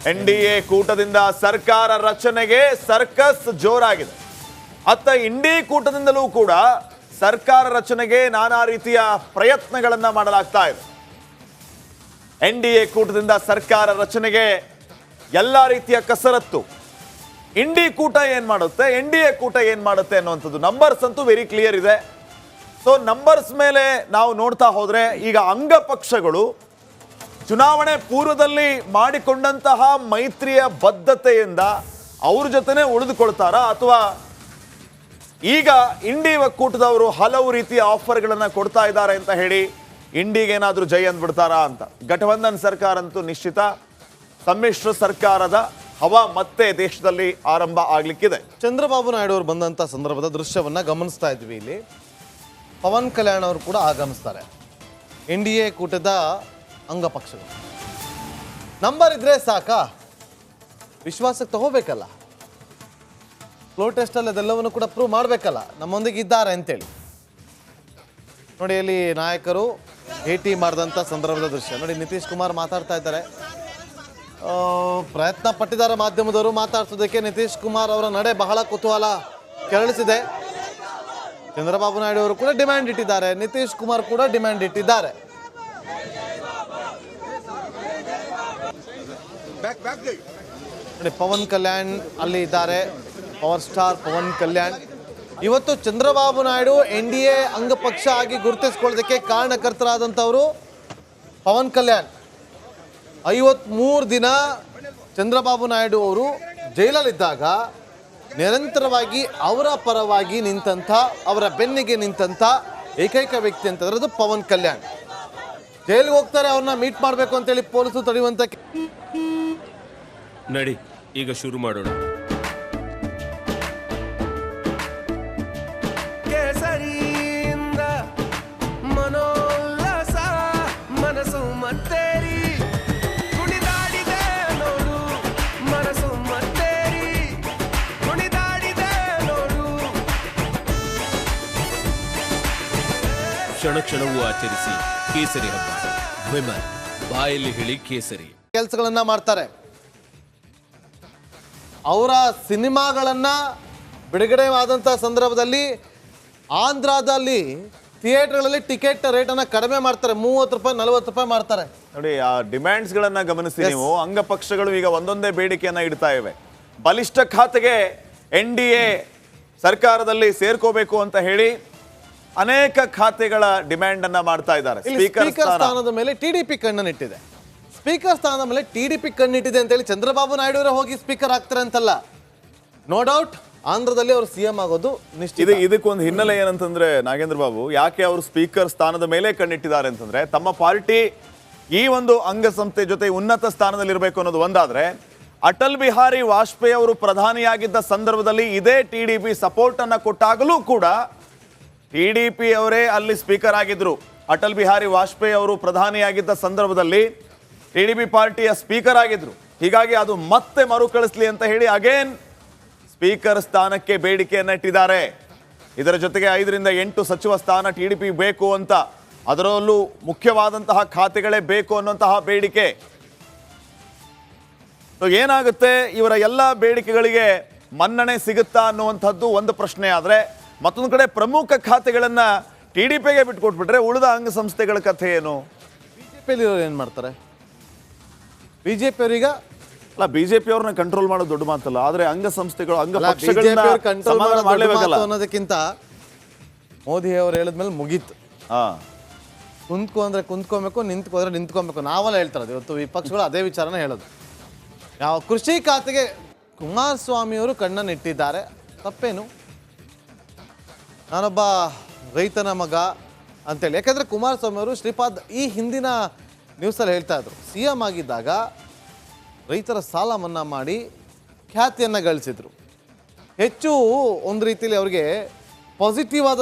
NDA ಕೂಟದಿಂದ ಸರ್ಕಾರ ರಚನೆಗೆ circus ಜೋರಾಗಿದೆ. ಅತ್ತ ಇಂಡಿ ಕೂಟದಿಂದಲೂ ಕೂಡ ಸರ್ಕಾರ ರಚನೆಗೆ ನಾನಾ ರೀತಿಯ ಪ್ರಯತ್ನಗಳನ್ನ ಮಾಡಲಾಗ್ತಾ ಇದೆ. NDA ಕೂಟದಿಂದ ಸರ್ಕಾರ ರಚನೆಗೆ ಎಲ್ಲ ರೀತಿಯ ಕಸರತ್ತು. ಇಂಡಿ ಕೂಟ ಏನ್ ಮಾಡುತ್ತೆ, NDA ಕೂಟ ಏನ್ ಮಾಡುತ್ತೆ ಅನ್ನುವಂಥದ್ದು ನಂಬರ್ಸ್ ಅಂತೂ ವೆರಿ ಕ್ಲಿಯರ್ ಇದೆ. ಸೊ ನಂಬರ್ಸ್ ಮೇಲೆ ನಾವು ನೋಡ್ತಾ ಹೋದ್ರೆ ಈಗ ಅಂಗ ಪಕ್ಷಗಳು ಚುನಾವಣೆ ಪೂರ್ವದಲ್ಲಿ ಮಾಡಿಕೊಂಡಂತಹ ಮೈತ್ರಿಯ ಬದ್ಧತೆಯಿಂದ ಅವ್ರ ಜೊತೆನೆ ಉಳಿದುಕೊಳ್ತಾರಾ, ಅಥವಾ ಈಗ ಇಂಡಿ ಒಕ್ಕೂಟದವರು ಹಲವು ರೀತಿಯ ಆಫರ್ಗಳನ್ನ ಕೊಡ್ತಾ ಇದ್ದಾರೆ ಅಂತ ಹೇಳಿ ಇಂಡಿಗೆ ಏನಾದರೂ ಜೈ ಅಂದ್ಬಿಡ್ತಾರಾ ಅಂತ. ಘಟಬಂಧನ್ ಸರ್ಕಾರ ಅಂತೂ ನಿಶ್ಚಿತ. ಸಮ್ಮಿಶ್ರ ಸರ್ಕಾರದ ಹವಾ ಮತ್ತೆ ದೇಶದಲ್ಲಿ ಆರಂಭ ಆಗ್ಲಿಕ್ಕಿದೆ. ಚಂದ್ರಬಾಬು ನಾಯ್ಡು ಅವರು ಬಂದಂತ ಸಂದರ್ಭದ ದೃಶ್ಯವನ್ನ ಗಮನಿಸ್ತಾ ಇದ್ವಿ. ಇಲ್ಲಿ ಪವನ್ ಕಲ್ಯಾಣ್ ಅವರು ಕೂಡ ಆಗಮಿಸ್ತಾರೆ. NDA ಕೂಟದ ಅಂಗ ಪಕ್ಷಗಳು ನಂಬರ್ ಇದ್ರೆ ಸಾಕಾ, ವಿಶ್ವಾಸಕ್ಕೆ ತಗೋಬೇಕಲ್ಲ, ಫ್ಲೋರ್ ಟೆಸ್ಟ್ ಅಲ್ಲಿ ಅದೆಲ್ಲವನ್ನು ಕೂಡ ಪ್ರೂವ್ ಮಾಡಬೇಕಲ್ಲ, ನಮ್ಮೊಂದಿಗೆ ಇದ್ದಾರೆ ಅಂತೇಳಿ. ನೋಡಿ ಇಲ್ಲಿ ನಾಯಕರು ಭೇಟಿ ಮಾಡಿದಂಥ ಸಂದರ್ಭದ ದೃಶ್ಯ ನೋಡಿ. ನಿತೀಶ್ ಕುಮಾರ್ ಮಾತಾಡ್ತಾ ಇದ್ದಾರೆ. ಪ್ರಯತ್ನ ಪಟ್ಟಿದ್ದಾರೆ ಮಾಧ್ಯಮದವರು ಮಾತಾಡ್ಸೋದಕ್ಕೆ. ನಿತೀಶ್ ಕುಮಾರ್ ಅವರ ನಡೆ ಬಹಳ ಕುತೂಹಲ ಕೆರಳಿಸಿದೆ. ಚಂದ್ರಬಾಬು ನಾಯ್ಡು ಅವರು ಕೂಡ ಡಿಮ್ಯಾಂಡ್ ಇಟ್ಟಿದ್ದಾರೆ, ನಿತೀಶ್ ಕುಮಾರ್ ಕೂಡ ಡಿಮ್ಯಾಂಡ್ ಇಟ್ಟಿದ್ದಾರೆ. ನೋಡಿ ಪವನ್ ಕಲ್ಯಾಣ್ ಅಲ್ಲಿ ಇದ್ದಾರೆ, ಪವರ್ ಸ್ಟಾರ್ ಪವನ್ ಕಲ್ಯಾಣ್. ಇವತ್ತು ಚಂದ್ರಬಾಬು ನಾಯ್ಡು NDA ಅಂಗಪಕ್ಷ ಆಗಿ ಗುರುತಿಸ್ಕೊಳ್ಳೋದಕ್ಕೆ ಕಾರಣಕರ್ತರಾದಂಥವರು ಪವನ್ ಕಲ್ಯಾಣ್. 53 ದಿನ ಚಂದ್ರಬಾಬು ನಾಯ್ಡು ಅವರು ಜೈಲಲ್ಲಿದ್ದಾಗ ನಿರಂತರವಾಗಿ ಅವರ ಪರವಾಗಿ ನಿಂತಂಥ, ಅವರ ಬೆನ್ನಿಗೆ ನಿಂತಂಥ ಏಕೈಕ ವ್ಯಕ್ತಿ ಅಂತಂದ್ರೆ ಅದು ಪವನ್ ಕಲ್ಯಾಣ್. ಜೈಲಿಗೆ ಹೋಗ್ತಾರೆ, ಅವ್ರನ್ನ ಮೀಟ್ ಮಾಡಬೇಕು ಅಂತೇಳಿ ಪೊಲೀಸರು ತಡೆಯುವಂಥ. ನಡಿ ಈಗ ಶುರು ಮಾಡೋಣ. ಕೇಸರಿಯಿಂದ ಮನೋಲ್ಲಾಸ ಮನಸ್ಸು ಮತ್ತೇರಿ ಕುಣಿದಾಡಿದೆ ನೋಡು, ಮನಸ್ಸು ಮತ್ತೇರಿ ಕುಣಿದಾಡಿದೆ ನೋಡು. ಕ್ಷಣ ಕ್ಷಣವೂ ಆಚರಿಸಿ ಕೇಸರಿ ಹಬ್ಬ. ವಿಮಲ್ ಬಾಯಲ್ಲಿ ಹೇಳಿ ಕೇಸರಿ ಕೆಲಸಗಳನ್ನ ಮಾಡ್ತಾರೆ. ಅವರ ಸಿನಿಮಾಗಳನ್ನ ಬಿಡುಗಡೆ ಆದಂಥ ಸಂದರ್ಭದಲ್ಲಿ ಆಂಧ್ರದಲ್ಲಿ ಥಿಯೇಟರ್ಗಳಲ್ಲಿ ಟಿಕೆಟ್ ರೇಟನ್ನು ಕಡಿಮೆ ಮಾಡ್ತಾರೆ. 30 ರೂಪಾಯಿ 40 ರೂಪಾಯಿ ಮಾಡ್ತಾರೆ. ನೋಡಿ ಆ ಡಿಮ್ಯಾಂಡ್ಸ್ ಗಳನ್ನ ಗಮನಿಸಿ ನೀವು. ಅಂಗ ಪಕ್ಷಗಳು ಈಗ ಒಂದೊಂದೇ ಬೇಡಿಕೆಯನ್ನ ಇಡ್ತಾ ಇವೆ. ಬಲಿಷ್ಠ ಖಾತೆಗೆ NDA ಸರ್ಕಾರದಲ್ಲಿ ಸೇರ್ಕೋಬೇಕು ಅಂತ ಹೇಳಿ ಅನೇಕ ಖಾತೆಗಳ ಡಿಮ್ಯಾಂಡ್ ಅನ್ನ ಮಾಡ್ತಾ ಇದ್ದಾರೆ. ಸ್ಪೀಕರ್ ಸ್ಥಾನದ ಮೇಲೆ TDP ಕಣ್ಣನ್ನಿಟ್ಟಿದೆ. ಸ್ಪೀಕರ್ ಸ್ಥಾನದ ಮೇಲೆ TDP ಕಣ್ಣಿಟ್ಟಿದೆ ಅಂತೇಳಿ ಚಂದ್ರಬಾಬು ನಾಯ್ಡು ಅವರೇ ಹೋಗಿ ಸ್ಪೀಕರ್ ಆಗ್ತಾರೆ ಅಂತಲ್ಲ. ನೋ ಡೌಟ್ ಆಂಧ್ರದಲ್ಲಿ ಅವರು CM ಆಗೋದು ನಿಶ್ಚಿತ. ಇದಕ್ಕೊಂದು ಹಿನ್ನೆಲೆ ಏನಂತಂದ್ರೆ ನಾಗೇಂದ್ರ ಬಾಬು, ಯಾಕೆ ಅವರು ಸ್ಪೀಕರ್ ಸ್ಥಾನದ ಮೇಲೆ ಕಣ್ಣಿಟ್ಟಿದ್ದಾರೆ ಅಂತಂದ್ರೆ ತಮ್ಮ ಪಾರ್ಟಿ ಈ ಒಂದು ಅಂಗಸಂಸ್ಥೆ ಜೊತೆ ಉನ್ನತ ಸ್ಥಾನದಲ್ಲಿ ಇರಬೇಕು ಅನ್ನೋದು ಒಂದಾದ್ರೆ, ಅಟಲ್ ಬಿಹಾರಿ ವಾಜಪೇಯಿ ಅವರು ಪ್ರಧಾನಿಯಾಗಿದ್ದ ಸಂದರ್ಭದಲ್ಲಿ ಇದೇ TDP ಸಪೋರ್ಟ್ ಅನ್ನ ಕೊಟ್ಟಾಗಲೂ ಕೂಡ TDP ಅವರೇ ಅಲ್ಲಿ ಸ್ಪೀಕರ್ ಆಗಿದ್ರು. ಅಟಲ್ ಬಿಹಾರಿ ವಾಜಪೇಯಿ ಅವರು ಪ್ರಧಾನಿಯಾಗಿದ್ದ ಸಂದರ್ಭದಲ್ಲಿ TDP ಪಾರ್ಟಿಯ ಸ್ಪೀಕರ್ ಆಗಿದ್ರು. ಹೀಗಾಗಿ ಅದು ಮತ್ತೆ ಮರುಕಳಿಸ್ಲಿ ಅಂತ ಹೇಳಿ ಅಗೇನ್ ಸ್ಪೀಕರ್ ಸ್ಥಾನಕ್ಕೆ ಬೇಡಿಕೆಯನ್ನು ಇಟ್ಟಿದ್ದಾರೆ. ಇದರ ಜೊತೆಗೆ 5 ರಿಂದ 8 ಸಚಿವ ಸ್ಥಾನ TDP ಬೇಕು ಅಂತ, ಅದರಲ್ಲೂ ಮುಖ್ಯವಾದಂತಹ ಖಾತೆಗಳೇ ಬೇಕು ಅನ್ನುವಂತಹ ಬೇಡಿಕೆ. ಸೊ ಏನಾಗುತ್ತೆ, ಇವರ ಎಲ್ಲ ಬೇಡಿಕೆಗಳಿಗೆ ಮನ್ನಣೆ ಸಿಗುತ್ತಾ ಅನ್ನುವಂಥದ್ದು ಒಂದು ಪ್ರಶ್ನೆ. ಆದರೆ ಮತ್ತೊಂದು ಕಡೆ ಪ್ರಮುಖ ಖಾತೆಗಳನ್ನು TDPಗೆ ಬಿಟ್ಕೊಟ್ಬಿಟ್ರೆ ಉಳಿದ ಅಂಗಸಂಸ್ಥೆಗಳ ಕಥೆ ಏನು? BJP ಏನು ಮಾಡ್ತಾರೆ? BJP ಅವರೀಗ ಅಲ್ಲ, BJP ಅವ್ರನ್ನ ಕಂಟ್ರೋಲ್ ಮಾಡೋದು ದೊಡ್ಡ ಮಾತಲ್ಲ, ಆದ್ರೆ ಅಂಗಸಂಸ್ಥೆಗಳು ಅಂಗಪಕ್ಷಗಳನ್ನ ಸಮಾಧಾನ ಮಾಡಲೇಬೇಕಲ್ಲ ಅನ್ನೋದಕ್ಕಿಂತ ಮೋದಿ ಅವರು ಹೇಳಿದ್ಮೇಲೆ ಮುಗೀತು. ಕುಂತ್ಕೊ ಅಂದ್ರೆ ಕುಂತ್ಕೊಬೇಕು, ನಿಂತ್ಕೊ ಅಂದ್ರೆ ನಿಂತ್ಕೊಬೇಕು. ನಾವೆಲ್ಲ ಹೇಳ್ತಾರೆ ಇವತ್ತು ವಿಪಕ್ಷಗಳು ಅದೇ ವಿಚಾರನ ಹೇಳೋದು. ಯಾವ ಕೃಷಿ ಖಾತೆಗೆ ಕುಮಾರಸ್ವಾಮಿ ಅವರು ಕಣ್ಣನ್ನು ಇಟ್ಟಿದ್ದಾರೆ, ತಪ್ಪೇನು? ನಾನೊಬ್ಬ ರೈತನ ಮಗ ಅಂತೇಳಿ. ಯಾಕಂದರೆ ಕುಮಾರಸ್ವಾಮಿ ಅವರು ಶ್ರೀಪಾದ್ ಈ ಹಿಂದಿನ ನ್ಯೂಸಲ್ಲಿ ಹೇಳ್ತಾ ಇದ್ರು, CM ಆಗಿದ್ದಾಗ ರೈತರ ಸಾಲ ಮನ್ನಾ ಮಾಡಿ ಖ್ಯಾತಿಯನ್ನು ಗಳಿಸಿದ್ರು. ಹೆಚ್ಚು ಒಂದು ರೀತಿಯಲ್ಲಿ ಅವರಿಗೆ ಪಾಸಿಟಿವ್ ಆದ